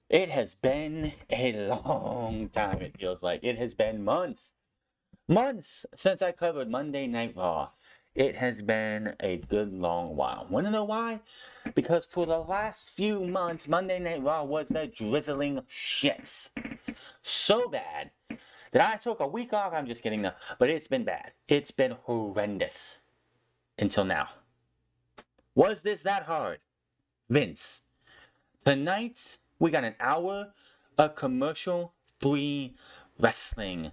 It has been a long time, it feels like. It has been months since I covered Monday Night Raw. It has been a good long while. Wanna know why? Because for the last few months, Monday Night Raw was the drizzling shits. So bad that I took a week off. I'm just kidding, though. But it's been bad. It's been horrendous until now. Was this that hard? Vince. Tonight, we got an hour of commercial free wrestling.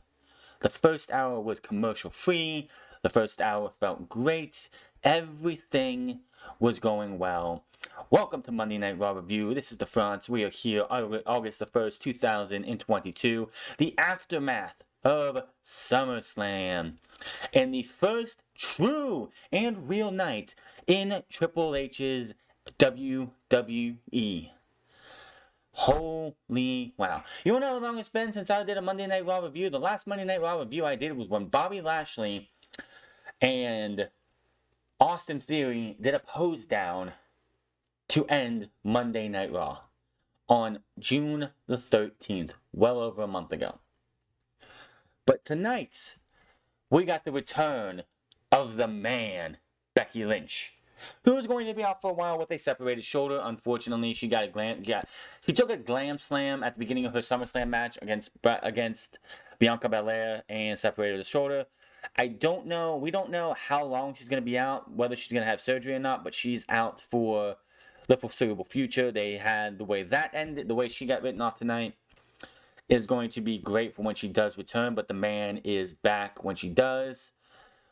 The first hour was commercial free. The first hour felt great. Everything was going well. Welcome to Monday Night Raw Review. This is the France. We are here August the 1st, 2022. The aftermath of SummerSlam. And the first true and real night in Triple H's WWE. Holy wow. You wanna know how long it's been since I did a Monday Night Raw review? The last Monday Night Raw review I did was when Bobby Lashley and Austin Theory did a pose down to end Monday Night Raw on June the 13th, well over a month ago. But tonight, we got the return of the man, Becky Lynch, who's going to be out for a while with a separated shoulder. Unfortunately, she took a glam slam at the beginning of her SummerSlam match against Bianca Belair and separated the shoulder. We don't know how long she's going to be out, whether she's going to have surgery or not, but she's out for the foreseeable future. They had the way that ended, the way she got written off tonight is going to be great for when she does return, but the man is back when she does,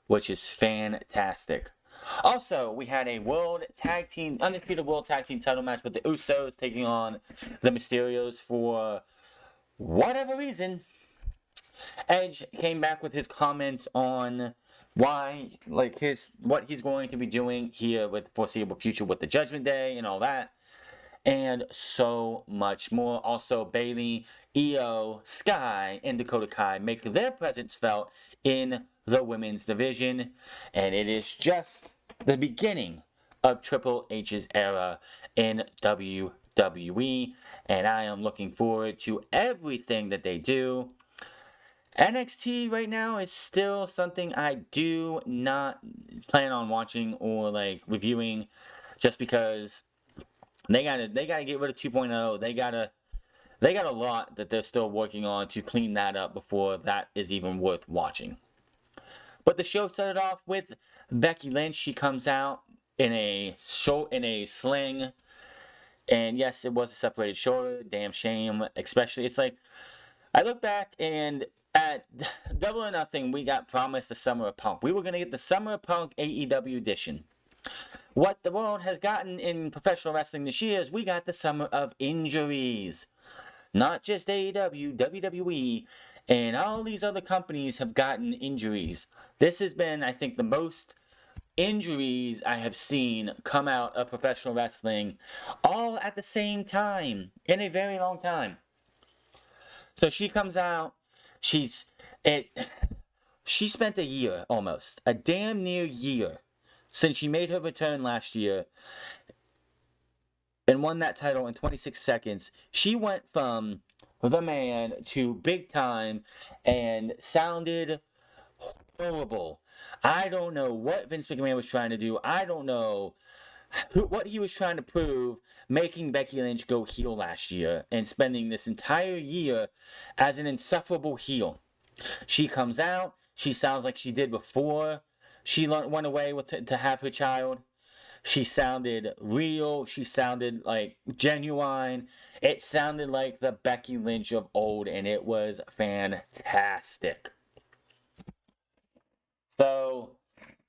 which is fantastic. Also, we had a undisputed world tag team title match with the Usos taking on the Mysterios for whatever reason. Edge came back with his comments on what he's going to be doing here with foreseeable future with the Judgment Day and all that, and so much more. Also, Bayley, Io, Sky, and Dakota Kai make their presence felt in the women's division, and it is just the beginning of Triple H's era in WWE, and I am looking forward to everything that they do. NXT right now is still something I do not plan on watching or reviewing, just because they gotta get rid of 2.0. They got a lot that they're still working on to clean that up before that is even worth watching. But the show started off with Becky Lynch. She comes out in a sling, and yes, it was a separated shoulder. Damn shame. Especially, it's like I look back and at Double or Nothing, we got promised the Summer of Punk. We were gonna get the Summer of Punk AEW edition. What the world has gotten in professional wrestling this year is we got the Summer of Injuries. Not just AEW, WWE, and all these other companies have gotten injuries. This has been, I think, the most injuries I have seen come out of professional wrestling all at the same time in a very long time. So she comes out, she's it she spent a year almost, a damn near year since she made her return last year and won that title in 26 seconds. She went from the man to big time and sounded horrible. I don't know what Vince McMahon was trying to do. I don't know what he was trying to prove making Becky Lynch go heel last year and spending this entire year as an insufferable heel. She comes out. She sounds like she did before she went away to have her child. She sounded real. She sounded like genuine. It sounded like the Becky Lynch of old, and it was fantastic. So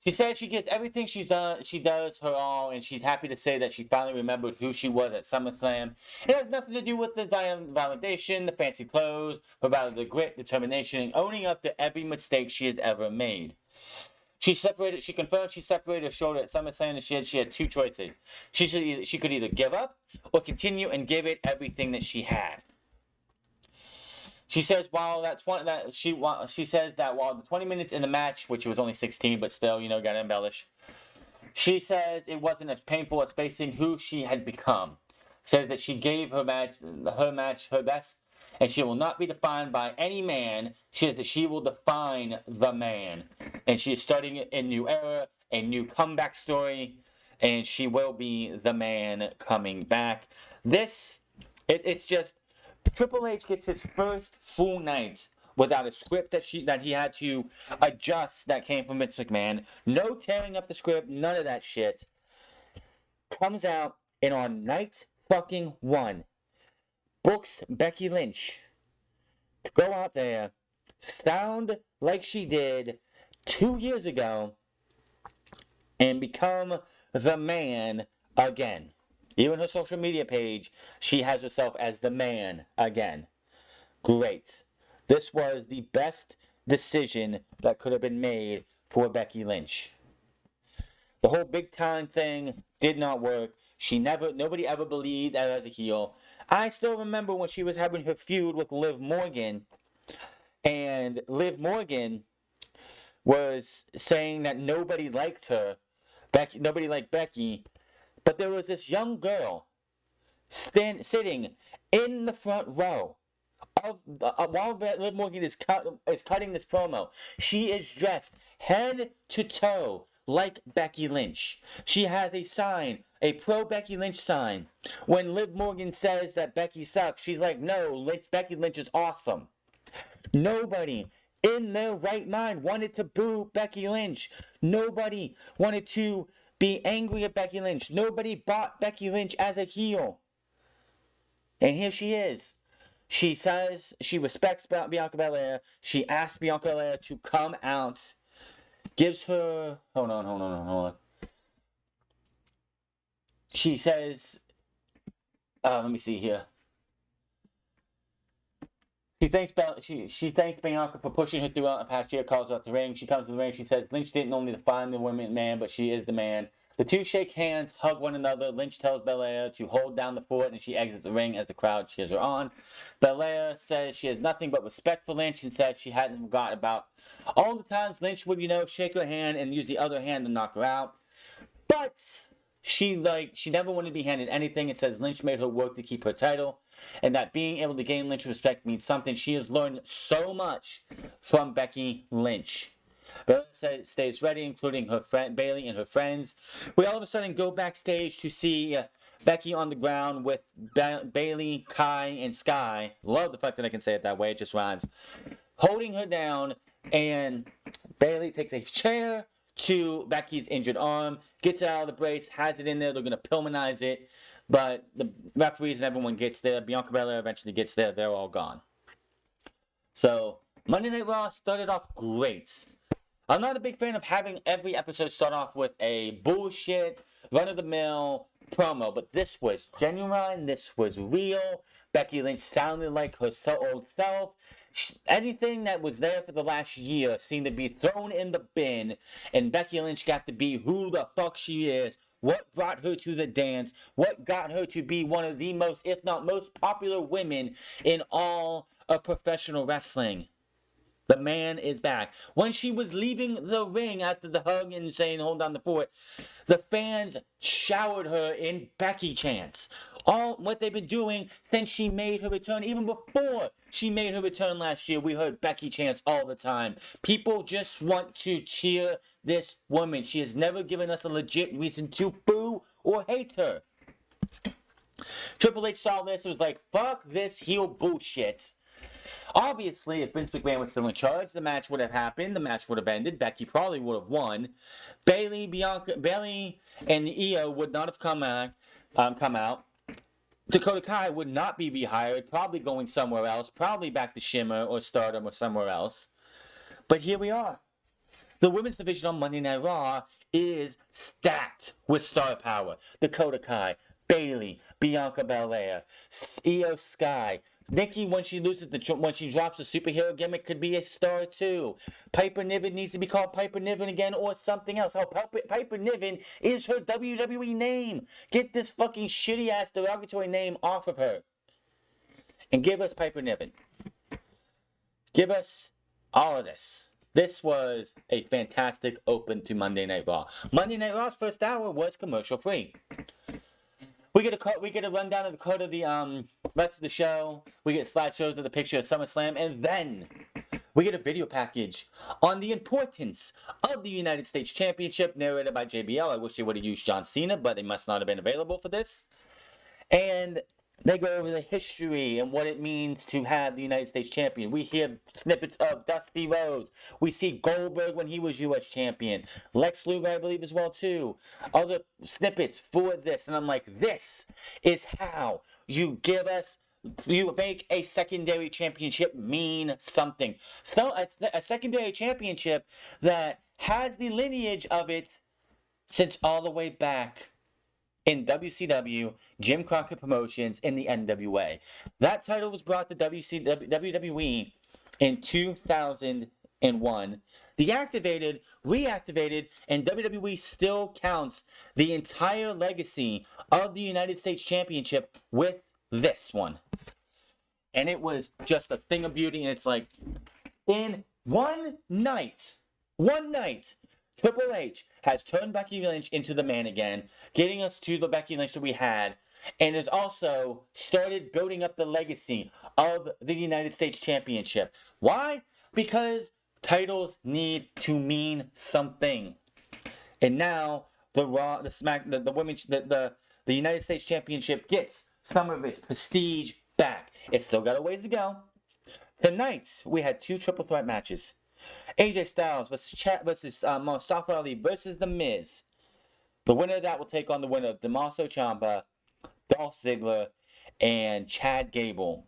she said she gets everything she's done. She does her all, and she's happy to say that she finally remembered who she was at SummerSlam. It has nothing to do with the validation, the fancy clothes, but rather the grit, determination, and owning up to every mistake she has ever made. She confirmed she separated her shoulder at SummerSlam, and she had two choices. She could either give up or continue and give it everything that she had. She says while she says that while the 20 minutes in the match, which was only 16, but still, gotta embellish. She says it wasn't as painful as facing who she had become. says that she gave her match her best, and she will not be defined by any man. She says that she will define the man, and she is starting a new era, a new comeback story, and she will be the man coming back. It's just Triple H gets his first full night without a script that he had to adjust that came from Vince McMahon. No tearing up the script, none of that shit. Comes out, and on night fucking one, books Becky Lynch to go out there, sound like she did 2 years ago, and become the man again. Even her social media page, she has herself as the man again. Great. This was the best decision that could have been made for Becky Lynch. The whole big time thing did not work. Nobody ever believed her as a heel. I still remember when she was having her feud with Liv Morgan, and Liv Morgan was saying that nobody liked her. Nobody liked Becky. But there was this young girl sitting in the front row while Liv Morgan is cutting this promo. She is dressed head to toe like Becky Lynch. She has a sign, a pro Becky Lynch sign. When Liv Morgan says that Becky sucks, she's like, no, Becky Lynch is awesome. Nobody in their right mind wanted to boo Becky Lynch. Nobody wanted to be angry at Becky Lynch. Nobody bought Becky Lynch as a heel. And here she is. She says she respects Bianca Belair. She asks Bianca Belair to come out. Gives her... Hold on. She says... let me see here. She thanks Bianca for pushing her throughout the past year, calls out the ring. She comes to the ring, she says Lynch didn't only define the woman man, but she is the man. The two shake hands, hug one another. Lynch tells Belair to hold down the fort, and she exits the ring as the crowd cheers her on. Belair says she has nothing but respect for Lynch and said she hadn't forgotten about all the times Lynch would, shake her hand and use the other hand to knock her out. But she never wanted to be handed anything. It says Lynch made her work to keep her title, and that being able to gain Lynch's respect means something. She has learned so much from Becky Lynch. Bayley stays ready, including her friend Bayley and her friends. We all of a sudden go backstage to see Becky on the ground with Bayley, Kai, and Sky. Love the fact that I can say it that way. It just rhymes. Holding her down, and Bayley takes a chair to Becky's injured arm, gets it out of the brace, has it in there. They're going to Pillmanize it, but the referees and everyone gets there. Bianca Belair eventually gets there. They're all gone. So Monday Night Raw started off great. I'm not a big fan of having every episode start off with a bullshit, run-of-the-mill promo, but this was genuine, this was real. Becky Lynch sounded like her old self. Anything that was there for the last year seemed to be thrown in the bin, and Becky Lynch got to be who the fuck she is. What brought her to the dance? What got her to be one of the most, if not most popular women in all of professional wrestling? The man is back. When she was leaving the ring after the hug and saying, hold down the fort, the fans showered her in Becky chants. All what they've been doing since she made her return, even before she made her return last year, we heard Becky chants all the time. People just want to cheer this woman. She has never given us a legit reason to boo or hate her. Triple H saw this and was like, fuck this heel bullshit. Obviously, if Vince McMahon was still in charge, the match would have happened. The match would have ended. Becky probably would have won. Bayley and Io would not have come out. Dakota Kai would not be rehired, probably going somewhere else, probably back to Shimmer or Stardom or somewhere else. But here we are. The women's division on Monday Night Raw is stacked with star power. Dakota Kai, Bayley, Bianca Belair, Io Sky. Nikki, when she drops the superhero gimmick, could be a star too. Piper Niven needs to be called Piper Niven again or something else. Oh, Piper Niven is her WWE name. Get this fucking shitty ass derogatory name off of her. And give us Piper Niven. Give us all of this. This was a fantastic open to Monday Night Raw. Monday Night Raw's first hour was commercial free. We get a rundown of the code of the rest of the show. We get slideshows of the picture of SummerSlam, and then we get a video package on the importance of the United States Championship, narrated by JBL. I wish they would have used John Cena, but they must not have been available for this. And they go over the history and what it means to have the United States champion. We hear snippets of Dusty Rhodes. We see Goldberg when he was U.S. champion. Lex Luger, I believe, as well, too. Other snippets for this. And I'm like, this is how you make a secondary championship mean something. So a secondary championship that has the lineage of it since all the way back in WCW, Jim Crockett Promotions, in the NWA. That title was brought to WWE in 2001. Deactivated, reactivated, and WWE still counts the entire legacy of the United States Championship with this one. And it was just a thing of beauty, and it's like, in one night, Triple H has turned Becky Lynch into the man again, getting us to the Becky Lynch that we had, and has also started building up the legacy of the United States Championship. Why? Because titles need to mean something. And now the United States Championship gets some of its prestige back. It's still got a ways to go. Tonight we had 2 triple threat matches. AJ Styles versus Mustafa Ali versus The Miz. The winner of that will take on the winner of Tommaso Ciampa, Dolph Ziggler, and Chad Gable.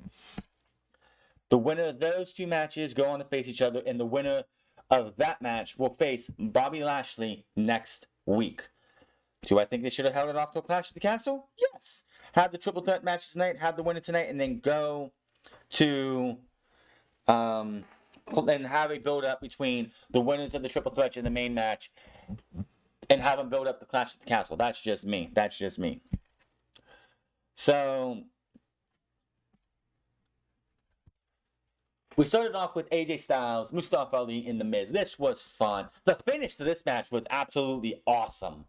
The winner of those 2 matches go on to face each other, and the winner of that match will face Bobby Lashley next week. Do I think they should have held it off till Clash at the Castle? Yes. Have the triple threat matches tonight, have the winner tonight, and then go to and have a build up between the winners of the triple threat in the main match, and have them build up the Clash at the Castle. That's just me. So we started off with AJ Styles, Mustafa Ali, and The Miz. This was fun. The finish to this match was absolutely awesome.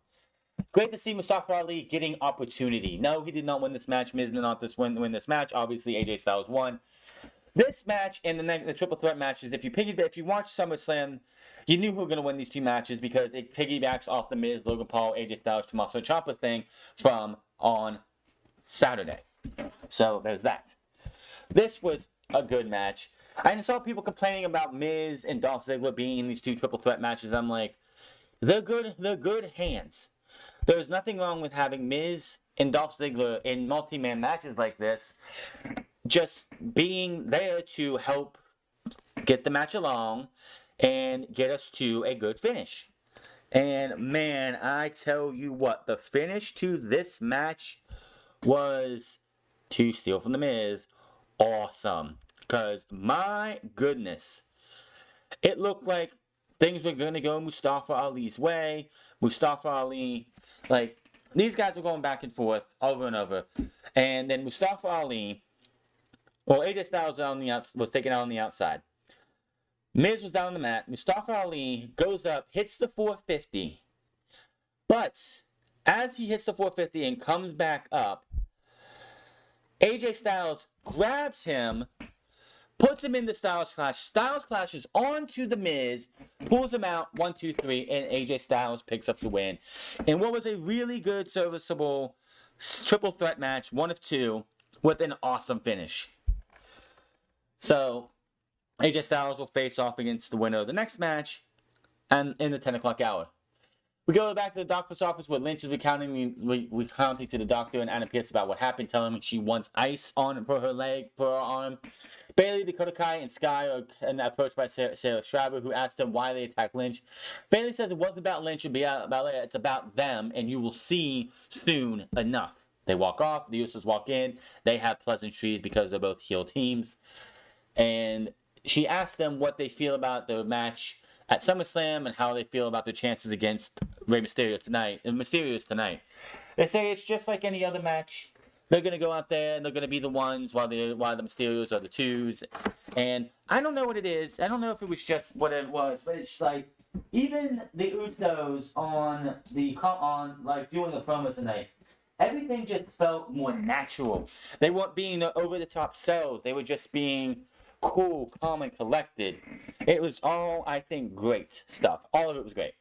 Great to see Mustafa Ali getting opportunity. No, he did not win this match. Miz did not win this match. Obviously, AJ Styles won. This match and the triple threat matches, if you watch SummerSlam, you knew who were going to win these 2 matches because it piggybacks off the Miz, Logan Paul, AJ Styles, Tommaso Ciampa thing from on Saturday. So there's that. This was a good match. I saw people complaining about Miz and Dolph Ziggler being in these 2 triple threat matches. I'm like, they're good hands. There's nothing wrong with having Miz and Dolph Ziggler in multi-man matches like this. Just being there to help get the match along and get us to a good finish. And man, I tell you what, the finish to this match was, to steal from The Miz, awesome. Because my goodness, it looked like things were going to go Mustafa Ali's way. Mustafa Ali, like, these guys were going back and forth over and over. And then Mustafa Ali, well, AJ Styles was taken out on the outside. Miz was down on the mat. Mustafa Ali goes up, hits the 450. But as he hits the 450 and comes back up, AJ Styles grabs him, puts him in the Styles Clash. Styles clashes onto the Miz, pulls him out, 1, 2, 3, and AJ Styles picks up the win. In what was a really good, serviceable triple threat match, 1 of 2, with an awesome finish. So, AJ Styles will face off against the winner of the next match, and in the 10 o'clock hour. We go back to the doctor's office where Lynch is recounting to the doctor and Anna Pierce about what happened, telling him she wants ice on for her arm. Bayley, Dakota Kai, and Sky are approached by Sarah Schreiber, who asked them why they attacked Lynch. Bayley says it wasn't about Lynch, it's about them, and you will see soon enough. They walk off, the Usos walk in, they have pleasantries because they're both heel teams. And she asked them what they feel about the match at SummerSlam and how they feel about their chances against Rey Mysterio tonight. They say it's just like any other match. They're going to go out there and they're going to be the ones while the Mysterios are the twos. And I don't know what it is. I don't know if it was just what it was, but it's like even the Usos on doing the promo tonight. everything just felt more natural. They weren't being the over-the-top sells. They were just being cool, calm, and collected. It was all, I think, great stuff. All of it was great.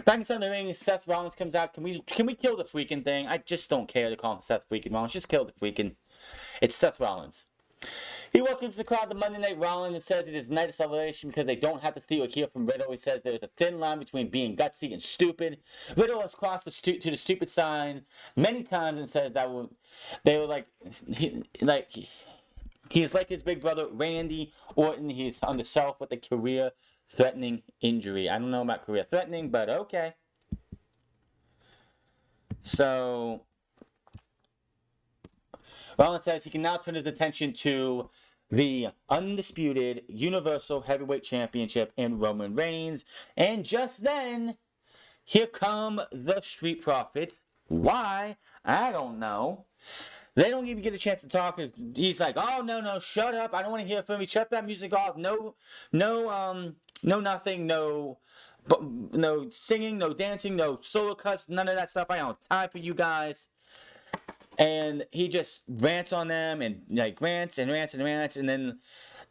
Back inside the ring, Seth Rollins comes out. Can we kill the freaking thing? I just don't care to call him Seth freaking Rollins. Just kill the freaking. It's Seth Rollins. He welcomes the crowd to Monday Night Rollins and says it is night of celebration because they don't have to steal a heel from Riddle. He says there's a thin line between being gutsy and stupid. Riddle has crossed to the stupid sign many times and says that they were like he's like his big brother Randy Orton. He's on the shelf with a career-threatening injury. I don't know about career-threatening, but okay. So Rollins says he can now turn his attention to the undisputed Universal Heavyweight Championship in Roman Reigns. And just then, here come the Street Profits. Why? I don't know. They don't even get a chance to talk. He's like, oh, no, shut up. I don't want to hear from you. Shut that music off. No nothing. No singing, no dancing, no solo cuts, none of that stuff. I don't have time for you guys. And he just rants on them and like rants, and then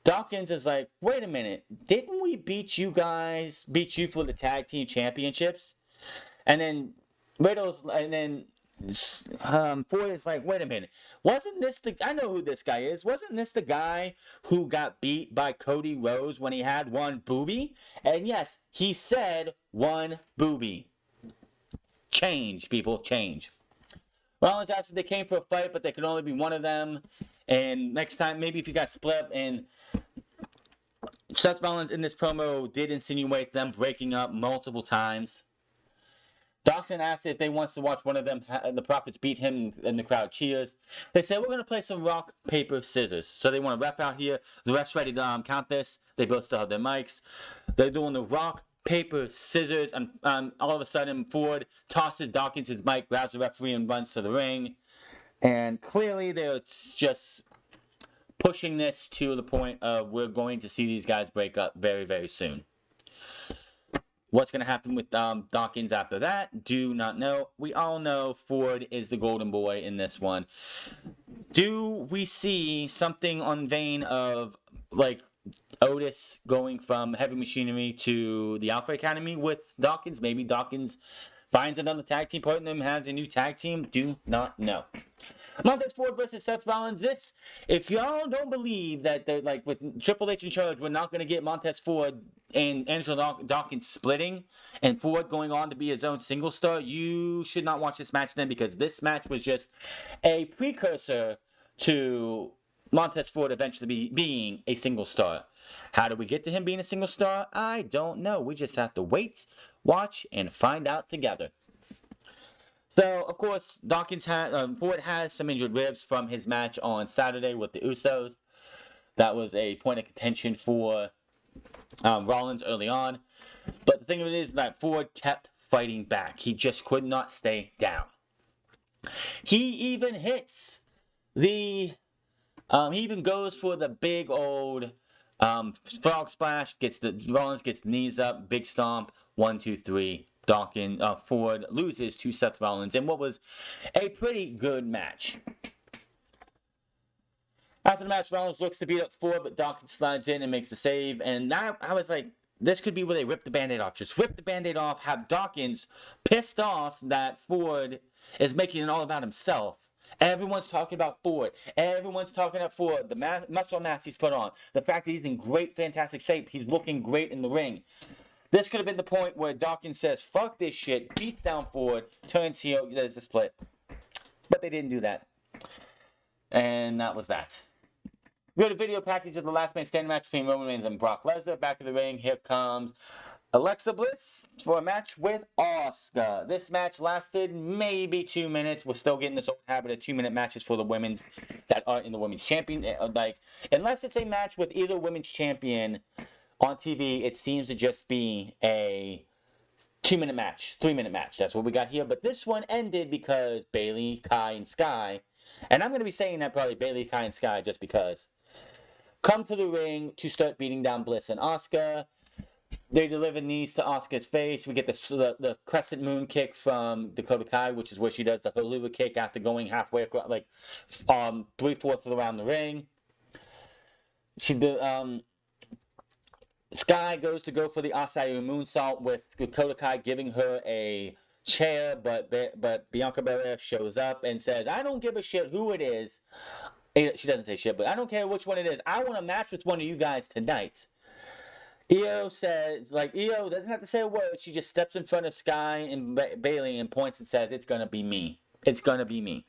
Dawkins is like, wait a minute, didn't we beat you for the tag team championships? And then Ford is like, wait a minute, wasn't this I know who this guy is. Wasn't this the guy who got beat by Cody Rhodes when he had one boobie? And yes, he said one boobie. Change, people, change. Rollins asked if they came for a fight, but there could only be one of them. And next time, maybe if you got split, and Seth Rollins in this promo did insinuate them breaking up multiple times. Dawson asked if they wants to watch one of them, the Profits beat him, and the crowd cheers. They said, we're going to play some rock, paper, scissors. So they want a ref out here. The ref's ready to count this. They both still have their mics. They're doing the rock, paper, scissors, and all of a sudden Ford tosses Dawkins his mic, grabs the referee, and runs to the ring. And clearly they're just pushing this to the point of we're going to see these guys break up very, very soon. What's going to happen with Dawkins after that? Do not know. We all know Ford is the golden boy in this one. Do we see something on vein of like Otis going from Heavy Machinery to the Alpha Academy with Dawkins? Maybe Dawkins finds another tag team partner and has a new tag team. Do not know. Montez Ford versus Seth Rollins. This, if y'all don't believe that they're like with Triple H in charge, we're not going to get Montez Ford and Angelo Dawkins splitting and Ford going on to be his own single star, you should not watch this match then, because this match was just a precursor to Montez Ford eventually being a single star. How do we get to him being a single star? I don't know. We just have to wait, watch, and find out together. So, of course, Ford has some injured ribs from his match on Saturday with the Usos. That was a point of contention for Rollins early on. But the thing of it is that Ford kept fighting back. He just could not stay down. He even hits he even goes for the big old frog splash. Rollins gets the knees up, big stomp, 1, 2, 3. Ford loses to Seth Rollins in what was a pretty good match. After the match, Rollins looks to beat up Ford, but Dawkins slides in and makes the save. And I was like, this could be where they rip the Band-Aid off. Just rip the Band-Aid off, have Dawkins pissed off that Ford is making it all about himself. Everyone's talking about Ford. Everyone's talking about Ford. The muscle mass he's put on. The fact that he's in great, fantastic shape. He's looking great in the ring. This could have been the point where Dawkins says, fuck this shit, beats down Ford, turns heel, there's the split. But they didn't do that. And that was that. We got a video package of the last man standing match between Roman Reigns and Brock Lesnar. Back of the ring, here comes Alexa Bliss for a match with Asuka. This match lasted maybe 2 minutes. We're still getting this old habit of 2-minute matches for the women that are in the women's champion. Unless it's a match with either women's champion on TV, it seems to just be a 2-minute match, 3-minute match. That's what we got here. But this one ended because Bayley, Kai, and Sky, and I'm going to be saying that probably Bayley, Kai, and Sky just because, come to the ring to start beating down Bliss and Asuka. They deliver knees to Asuka's face. We get the crescent moon kick from Dakota Kai, which is where she does the Helluva kick after going halfway across, like 3/4 around the ring. Sky goes to go for the Asayu moonsault with Dakota Kai giving her a chair, but Bianca Belair shows up and says, "I don't give a shit who it is." She doesn't say shit, but I don't care which one it is. I want a match with one of you guys tonight. Io says, Io doesn't have to say a word. She just steps in front of Sky and Bayley and points and says, "It's gonna be me. It's gonna be me."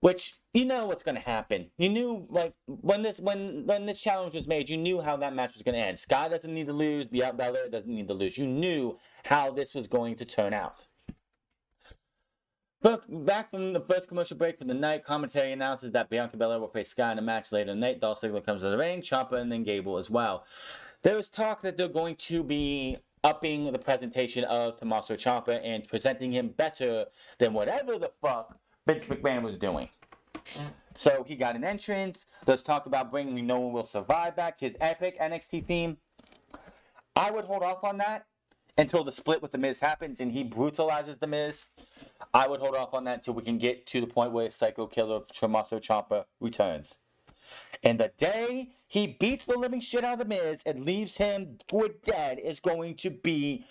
Which, you know what's gonna happen. You knew, when this challenge was made, you knew how that match was gonna end. Sky doesn't need to lose. Belair doesn't need to lose. You knew how this was going to turn out. Back from the first commercial break for the night, commentary announces that Bianca Belair will face Sky in a match later in the night. Dolph Ziggler comes to the ring, Ciampa, and then Gable as well. There is talk that they're going to be upping the presentation of Tommaso Ciampa and presenting him better than whatever the fuck Vince McMahon was doing. So he got an entrance. There's talk about bringing No One Will Survive back, his epic NXT theme. I would hold off on that until the split with The Miz happens and he brutalizes The Miz. I would hold off on that until we can get to the point where Psycho Killer of Tommaso Ciampa returns. And the day he beats the living shit out of The Miz and leaves him for dead is going to be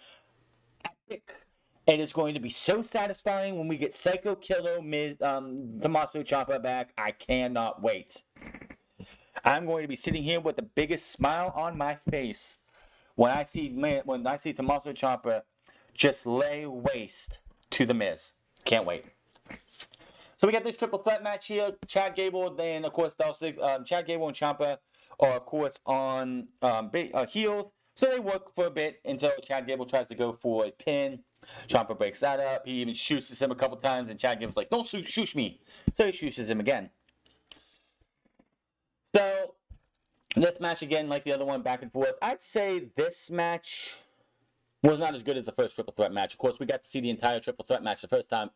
epic. And it's going to be so satisfying when we get Psycho Killer Tommaso Ciampa back. I cannot wait. I'm going to be sitting here with the biggest smile on my face when I see Tommaso Ciampa just lay waste to The Miz. Can't wait. So we got this triple threat match here. Chad Gable, and of course Chad Gable and Ciampa are of course on heels. So they work for a bit until Chad Gable tries to go for a pin. Ciampa breaks that up. He even shoots him a couple times, and Chad Gable's like, "Don't shoot me." So he shoots him again. So this match again, like the other one, back and forth. I'd say this match was not as good as the first triple threat match. Of course, we got to see the entire triple threat match the first time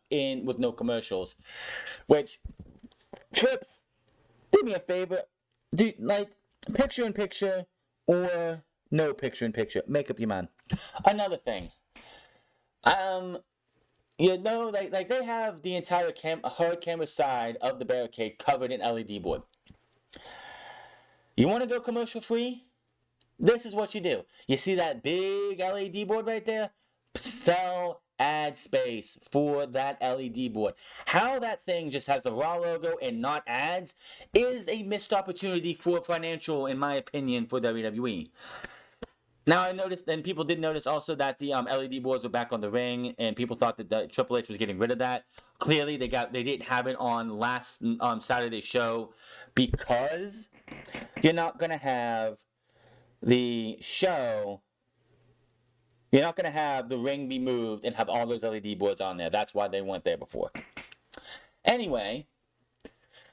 with no commercials. Which, Trips, do me a favor. Picture in picture or no picture in picture. Make up your mind. Another thing. They have the entire hard camera side of the barricade covered in LED board. You want to go commercial free? This is what you do. You see that big LED board right there? Sell ad space for that LED board. How that thing just has the Raw logo and not ads is a missed opportunity for financial, in my opinion, for WWE. Now I noticed, and people did notice also that the LED boards were back on the ring, and people thought that Triple H was getting rid of that. Clearly, they didn't have it on last Saturday's show because you're not gonna have the show. You're not gonna have the ring be moved and have all those LED boards on there. That's why they weren't there before. Anyway.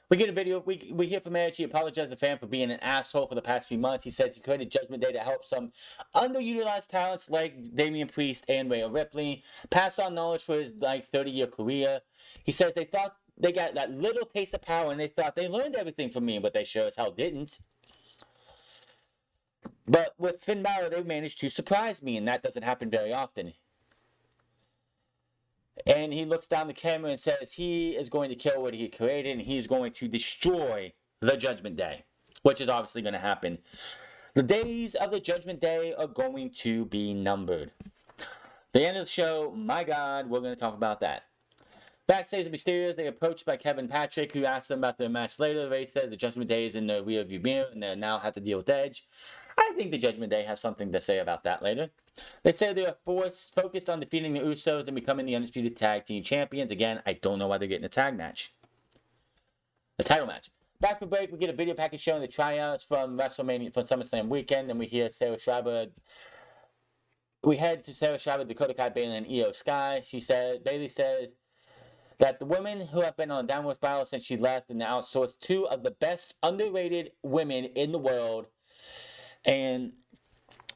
We get a video. We hear from Edge. He apologized to the fan for being an asshole for the past few months. He says he created Judgment Day to help some underutilized talents like Damian Priest and Rhea Ripley pass on knowledge for his 30-year career. He says they thought they got that little taste of power and they thought they learned everything from me, but they sure as hell didn't. But with Finn Balor, they managed to surprise me, and that doesn't happen very often. And he looks down the camera and says he is going to kill what he created and he's going to destroy the Judgment Day, which is obviously going to happen. The days of the Judgment Day are going to be numbered. The end of the show, my God, we're going to talk about that. Backstage at Mysterios, they are approached by Kevin Patrick, who asks them about their match later. Ray says the Judgment Day is in the rearview mirror and they now have to deal with Edge. I think the Judgment Day has something to say about that later. They say they are focused on defeating the Usos and becoming the Undisputed Tag Team Champions. Again, I don't know why they're getting a tag match. The title match. Back for break, we get a video package showing the tryouts from WrestleMania, from SummerSlam weekend, and we hear Sarah Schreiber. We head to Sarah Schreiber, Dakota Kai, Bayley, and Io Sky. Bayley says that the women who have been on a downward spiral since she left and outsourced two of the best underrated women in the world, and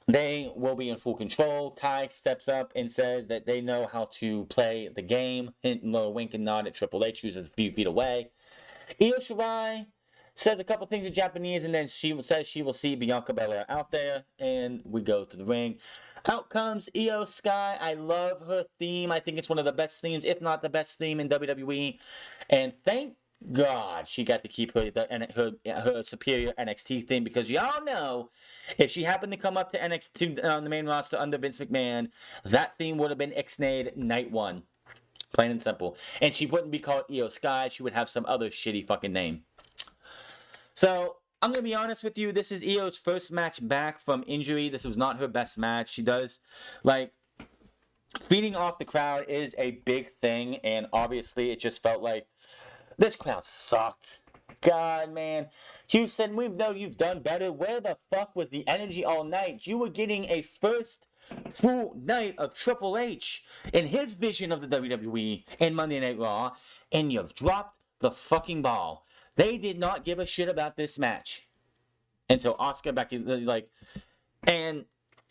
they will be in full control. Kai steps up and says that they know how to play the game. Hint, little wink and nod at Triple H, who's a few feet away. Io Shirai says a couple things in Japanese, and then she says she will see Bianca Belair out there, and we go to the ring. Out comes Io Sky. I love her theme. I think it's one of the best themes, if not the best theme in WWE. And thank God she got to keep her superior NXT theme, because y'all know if she happened to come up to NXT on the main roster under Vince McMahon, that theme would have been ixnayed night one. Plain and simple. And she wouldn't be called Io Sky. She would have some other shitty fucking name. So, I'm going to be honest with you. This is Io's first match back from injury. This was not her best match. She does, feeding off the crowd is a big thing. And obviously, it just felt like this crowd sucked. God, man. Houston, we know you've done better. Where the fuck was the energy all night? You were getting a first full night of Triple H in his vision of the WWE in Monday Night Raw, and you've dropped the fucking ball. They did not give a shit about this match until Asuka back in, and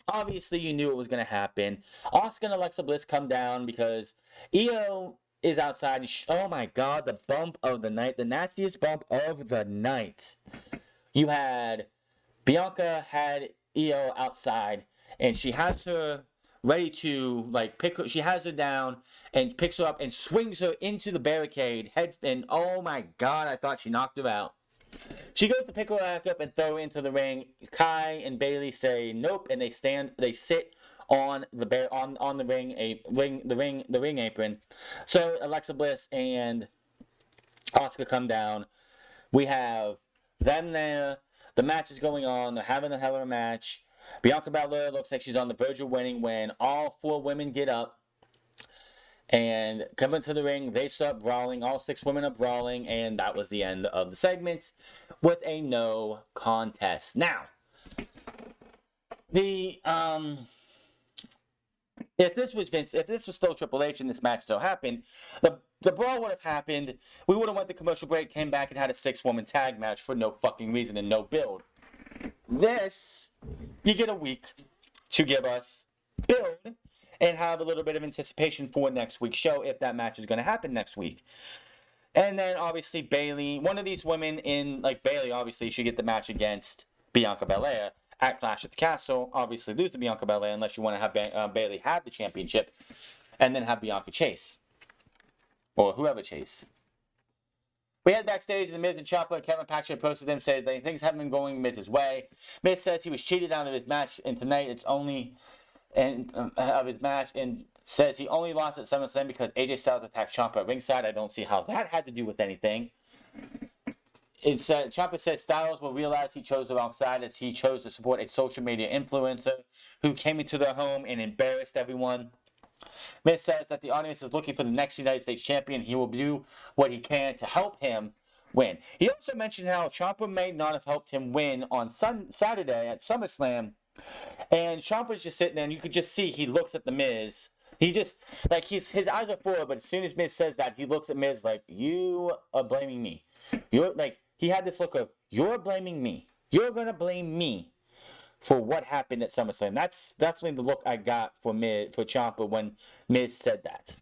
obviously you knew it was going to happen. Asuka and Alexa Bliss come down because Io is outside. Oh my God, the bump of the night, the nastiest bump of the night. You had Bianca had Io outside, and she has her ready to pick her. She has her down and picks her up and swings her into the barricade. And oh my God, I thought she knocked her out. She goes to pick her back up and throw her into the ring. Kai and Bayley say nope, and they sit on the ring apron. So Alexa Bliss and Asuka come down. We have them there. The match is going on. They're having a hell of a match. Bianca Belair looks like she's on the verge of winning when all 4 women get up and come into the ring. They start brawling. All 6 women are brawling, and that was the end of the segment with a no contest. Now, if this was still Triple H and this match still happened, the brawl would have happened. We would have went to commercial break, came back, and had a 6-woman tag match for no fucking reason and no build. This, you get a week to give us build and have a little bit of anticipation for next week's show if that match is going to happen next week. And then obviously Bayley, one of these women Bayley obviously should get the match against Bianca Belair at Clash at the Castle. Obviously lose to Bianca Belair unless you want to have Bayley have the championship and then have Bianca chase. Or whoever chase. We head backstage, and The Miz and Ciampa and Kevin Patrick posted them, said that things haven't been going Miz's way. Miz says he was cheated out of his match, and tonight it's only of his match, and says he only lost at SummerSlam because AJ Styles attacked Ciampa at ringside. I don't see how that had to do with anything. Ciampa said Styles will realize he chose the wrong side as he chose to support a social media influencer who came into their home and embarrassed everyone. Miz says that the audience is looking for the next United States champion. He will do what he can to help him win. He also mentioned how Ciampa may not have helped him win on Saturday at SummerSlam. And Ciampa's just sitting there, and you could just see he looks at the Miz. He just, his eyes are forward, but as soon as Miz says that, he looks at Miz like, you are blaming me. He had this look of, you're blaming me. You're going to blame me for what happened at SummerSlam. That's definitely the look I got for Ciampa when Miz said that.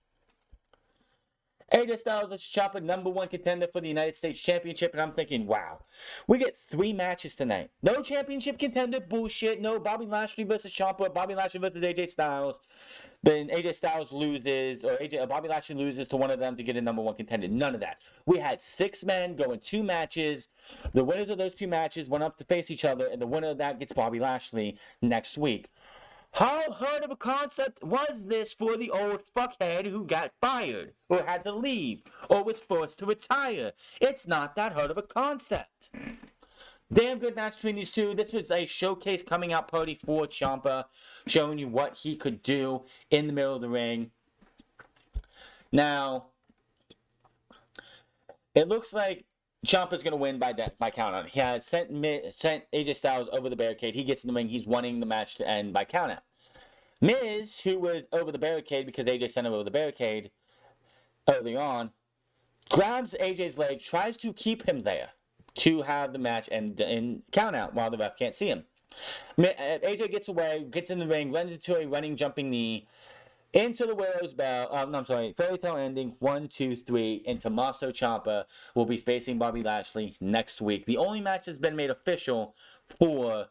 AJ Styles vs. Ciampa, #1 contender for the United States Championship, and I'm thinking, wow, we get 3 matches tonight. No championship contender bullshit. No Bobby Lashley versus Ciampa, Bobby Lashley versus AJ Styles. Then AJ Styles loses, or Bobby Lashley loses to one of them to get a #1 contender. None of that. We had 6 men going 2 matches. The winners of those 2 matches went up to face each other, and the winner of that gets Bobby Lashley next week. How hard of a concept was this for the old fuckhead who got fired, or had to leave, or was forced to retire? It's not that hard of a concept. Damn good match between these two. This was a showcase coming out party for Ciampa, showing you what he could do in the middle of the ring. Now, it looks like Ciampa's going to win by countout. He has sent AJ Styles over the barricade. He gets in the ring. He's wanting the match to end by countout. Miz, who was over the barricade because AJ sent him over the barricade early on, grabs AJ's leg, tries to keep him there to have the match and count out while the ref can't see him. AJ gets away, gets in the ring, runs into a running, jumping knee. Into the Widow's Bell. No, I'm sorry. Fairy Tale Ending 1, 2, 3. And Tommaso Ciampa will be facing Bobby Lashley next week. The only match that's been made official for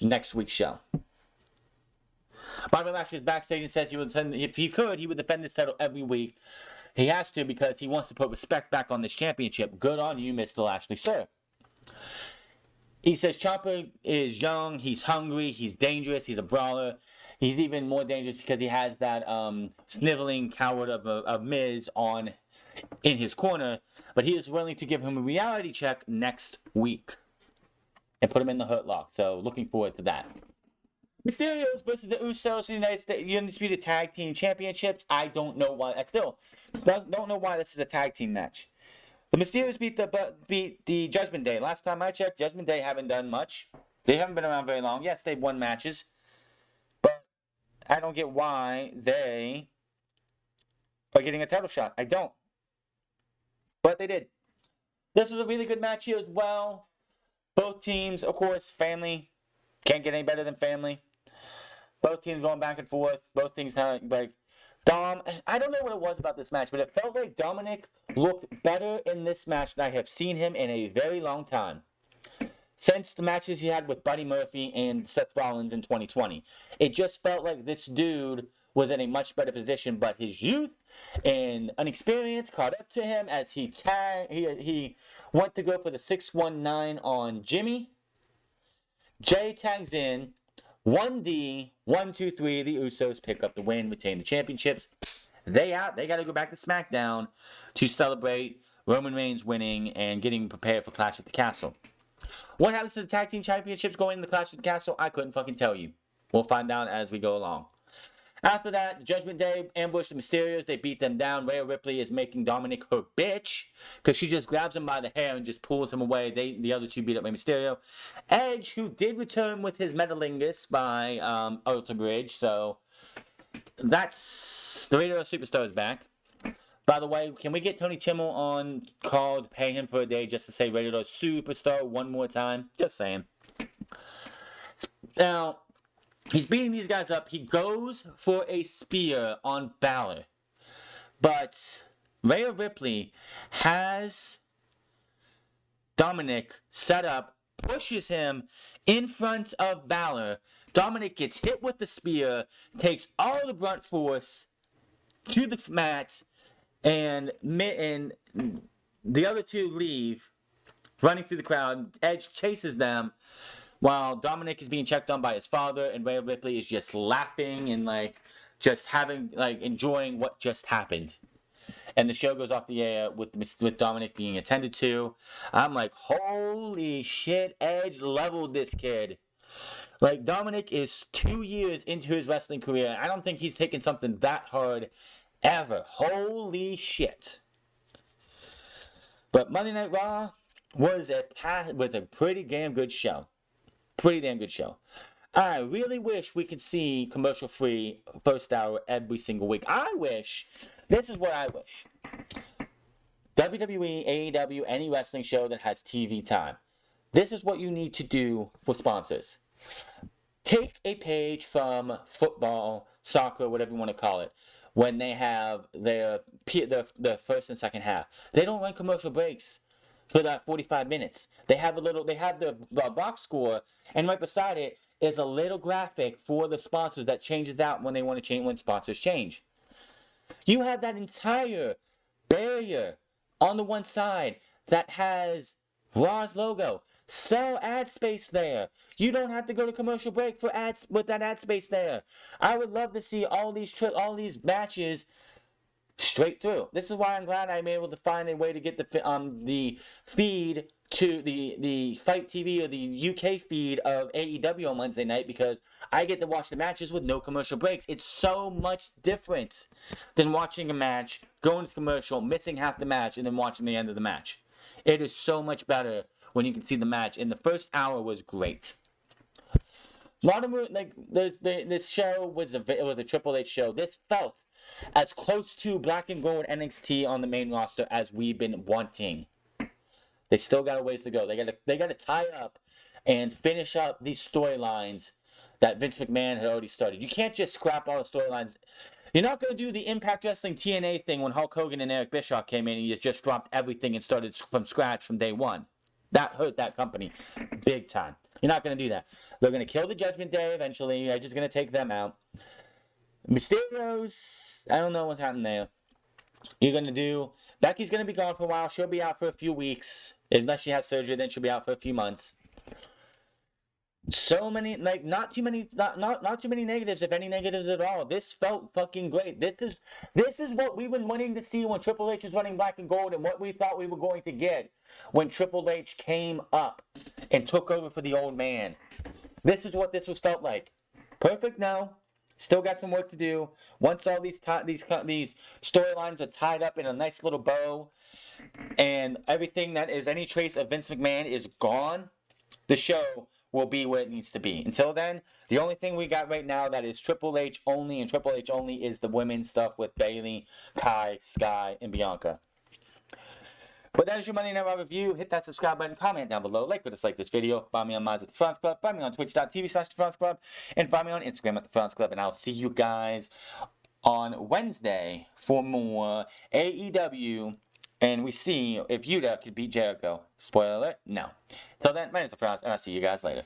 next week's show. Bobby Lashley is backstage and says he would defend, if he could, he would defend this title every week. He has to because he wants to put respect back on this championship. Good on you, Mr. Lashley, sir. He says Ciampa is young, he's hungry, he's dangerous, he's a brawler. He's even more dangerous because he has that sniveling coward of Miz in his corner. But he is willing to give him a reality check next week and put him in the Hurt Lock. So looking forward to that. Mysterios versus the Usos for the United States Undisputed Tag Team Championships. I don't know why. I still don't know why this is a tag team match. The Mysterios beat the Judgment Day. Last time I checked, Judgment Day haven't done much. They haven't been around very long. Yes, they've won matches. But I don't get why they are getting a title shot. I don't. But they did. This was a really good match here as well. Both teams, of course, family. Can't get any better than family. Both teams going back and forth. Both things had, like, Dom, I don't know what it was about this match, but it felt like Dominic looked better in this match than I have seen him in a very long time. Since the matches he had with Buddy Murphy and Seth Rollins in 2020. It just felt like this dude was in a much better position, but his youth and inexperience caught up to him as he went to go for the 619 on Jimmy. Jay tags in. 1D, 1, 2, 3, the Usos pick up the win, retain the championships. They got to go back to SmackDown to celebrate Roman Reigns winning and getting prepared for Clash at the Castle. What happens to the tag team championships going in the Clash at the Castle? I couldn't fucking tell you. We'll find out as we go along. After that, Judgment Day ambushed the Mysterios. They beat them down. Rhea Ripley is making Dominic her bitch because she just grabs him by the hair and just pulls him away. The other two beat up Rey Mysterio. Edge, who did return with his Metalingus by Alter Bridge, so that's the Radio Superstars back. By the way, can we get Tony Chimmel on call to pay him for a day just to say Radio Superstar one more time? Just saying. Now, he's beating these guys up. He goes for a spear on Balor. But Rhea Ripley has Dominic set up, pushes him in front of Balor. Dominic gets hit with the spear, takes all the brunt force to the mat, and the other two leave, running through the crowd. Edge chases them, while Dominic is being checked on by his father, and Rhea Ripley is just laughing and just enjoying what just happened. And the show goes off the air with Dominic being attended to. I'm like, holy shit, Edge leveled this kid. Like, Dominic is 2 years into his wrestling career. I don't think he's taken something that hard ever. Holy shit. But Monday Night Raw was a pretty damn good show. Pretty damn good show. I really wish we could see commercial-free first hour every single week. This is what I wish. WWE, AEW, any wrestling show that has TV time. This is what you need to do for sponsors. Take a page from football, soccer, whatever you want to call it, when they have their first and second half. They don't run commercial breaks for that 45 minutes. They have the box score, and right beside it is a little graphic for the sponsors that changes out when they want to change, when sponsors change. You have that entire barrier on the one side that has Raw's logo. Sell ad space there. You don't have to go to commercial break for ads with that ad space there. I would love to see all these matches straight through. This is why I'm glad I'm able to find a way to get the feed to the Fight TV or the UK feed of AEW on Wednesday night, because I get to watch the matches with no commercial breaks. It's so much different than watching a match, going to commercial, missing half the match, and then watching the end of the match. It is so much better when you can see the match, and the first hour was great. A lot of this show was a Triple H show. This felt as close to Black and Gold NXT on the main roster as we've been wanting. They still got a ways to go. They got to tie up and finish up these storylines that Vince McMahon had already started. You can't just scrap all the storylines. You're not going to do the Impact Wrestling TNA thing when Hulk Hogan and Eric Bischoff came in and you just dropped everything and started from scratch from day one. That hurt that company big time. You're not going to do that. They're going to kill the Judgment Day eventually. You're just going to take them out. Mysterio's, I don't know what's happening there. You're going to do, Becky's going to be gone for a while. She'll be out for a few weeks. Unless she has surgery, then she'll be out for a few months. So many, like, not too many negatives, if any negatives at all. This felt fucking great. This is what we were wanting to see when Triple H was running Black and Gold, and what we thought we were going to get when Triple H came up and took over for the old man. This is what this was felt like. Perfect? No. Still got some work to do. Once all these storylines are tied up in a nice little bow, and everything that is any trace of Vince McMahon is gone, the show will be where it needs to be. Until then, the only thing we got right now that is Triple H only, and Triple H only, is the women's stuff with Bayley, Kai, Sky, and Bianca. But that is your Monday Night Raw review. Hit that subscribe button, comment down below, like or dislike this video. Find me on Minds at the France Club, find me on twitch.tv/The France Club, and find me on Instagram at The France Club. And I'll see you guys on Wednesday for more AEW. And we see if Yuta could beat Jericho. Spoiler alert, no. Till then, my name is The France, and I'll see you guys later.